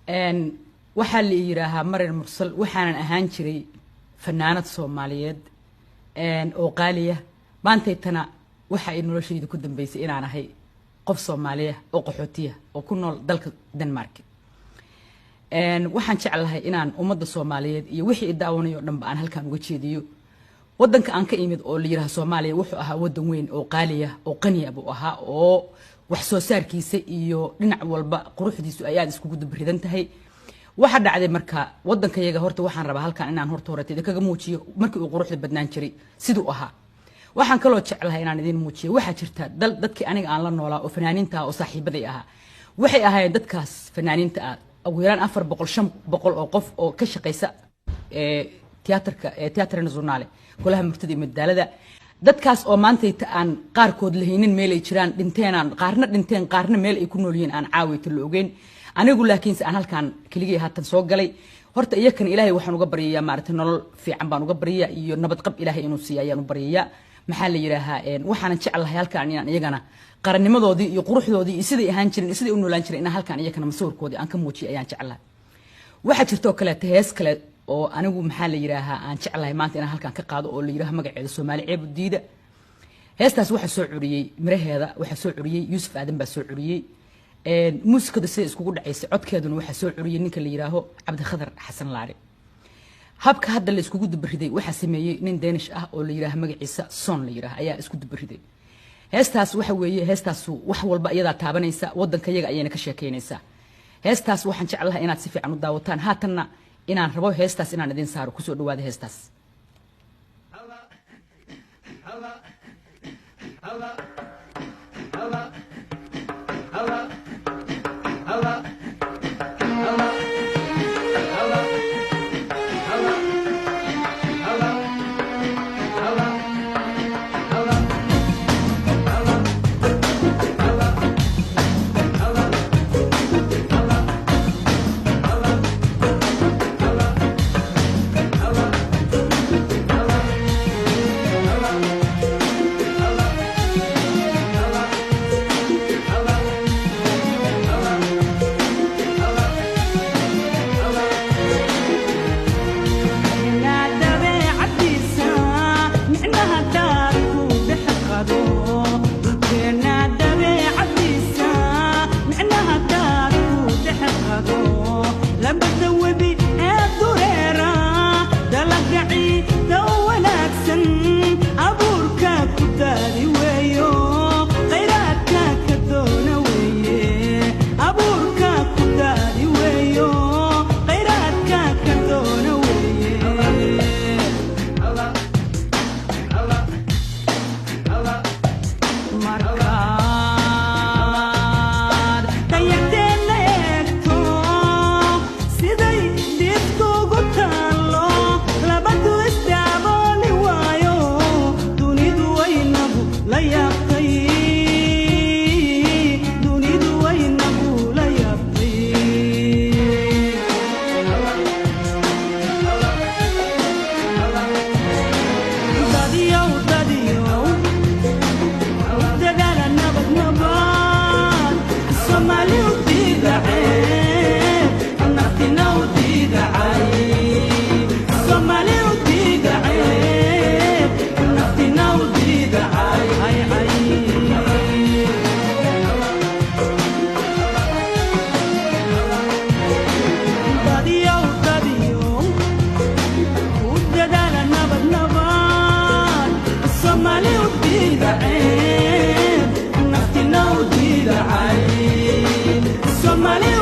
ان waxa la yiraahaa marin mursal waxaan ahaan jiray fanaanad Soomaaliyeed oo qaaliya maantaytana waxa ay noloshayda ku dambeysay inaan ahay qof Soomaaliya oo qaxootiya oo ku nool dalka Denmark waxaan jeclahay inaan ummadda Soomaaliyeed iyo wixii daawanayo dhanba aan halkaan uga jeediyo wadanka aan ka imid oo la yiraahdo Soomaaliya wuxuu ahaa wadan weyn oo qaaliya oo qani ah buu ahaa oo wax soo saarkiisa iyo dhinac walba quruxdiisu ay aad isku gudbridan tahay waxa dhacday marka wadankayaga horta waxaan rabaa halkaan inaan horta horeetay kaga muujiyo markii uu quruxda badnaan jiray sidoo ahaa waxaan kaloo jeclahay inaan idin muujiyo waxa jirta dadkii aniga aan la noolaa oo fanaaniinta oo saaxiibaday ahaa waxay ahaayeen dadkaas fanaaniinta ah ugu yaraan 400 oo qof oo ka shaqeysa tiyaatarka nationale kulaha murtida iyo madaalada dadkaas oo maantayta aan qaarkood lahaynin meel ay jiraan dhinteenan qaarna dhinteen qaarna meel ay ku nool yihiin aan caawiyta la ogeyn anigu laakiin aan halkaan kaliya haatan soo galay horta iyakan ilaahay waxaan uga baryayaa maartay nolol fiican baan uga baryayaa iyo nabad qab ilaahay inuu siiyo ayaan u baryayaa maxaa la yiraahaa waxaan jecelahay halkaan inaan iyagana qarannimadoodii iyo quruxdoodii iyo sidii ahaan jireen sidii u noolaan jireen in halkaan iyagana masawirkoodii aan ka muujiyo ayaan jecelahay waxa jirto kale hees kale oo anigu maxaa la yiraahaa aan jecelahay maanta inaan halkaan ka qaado oo la yiraahdo magaceeda Soomaali ceeb u diida heestaas waxa soo curiyay miraheeda waxa soo curiyay Yuusuf Aadan baa soo curiyay muusikada si iskugu dhacaysay codkeeduna waxa soo curiyay ninka la yiraahdo Cabdi Khadar Xasan Laari habka hadda la iskugu dubariday waxa sameeyay nin Danish ah oo la yiraahdo magaciisa Son la yiraahdo ayaa isku dubariday heestaas waxa weeye heestaas wax walba iyada taabanaysa wadankayaga ayayna ka sheekeynaysaa heestaas waxaan jecelahay inaad si fiican u daawataan haatanna inaan rabo heestaas inaan idin saaro ku soo dhawaada heestaas Somali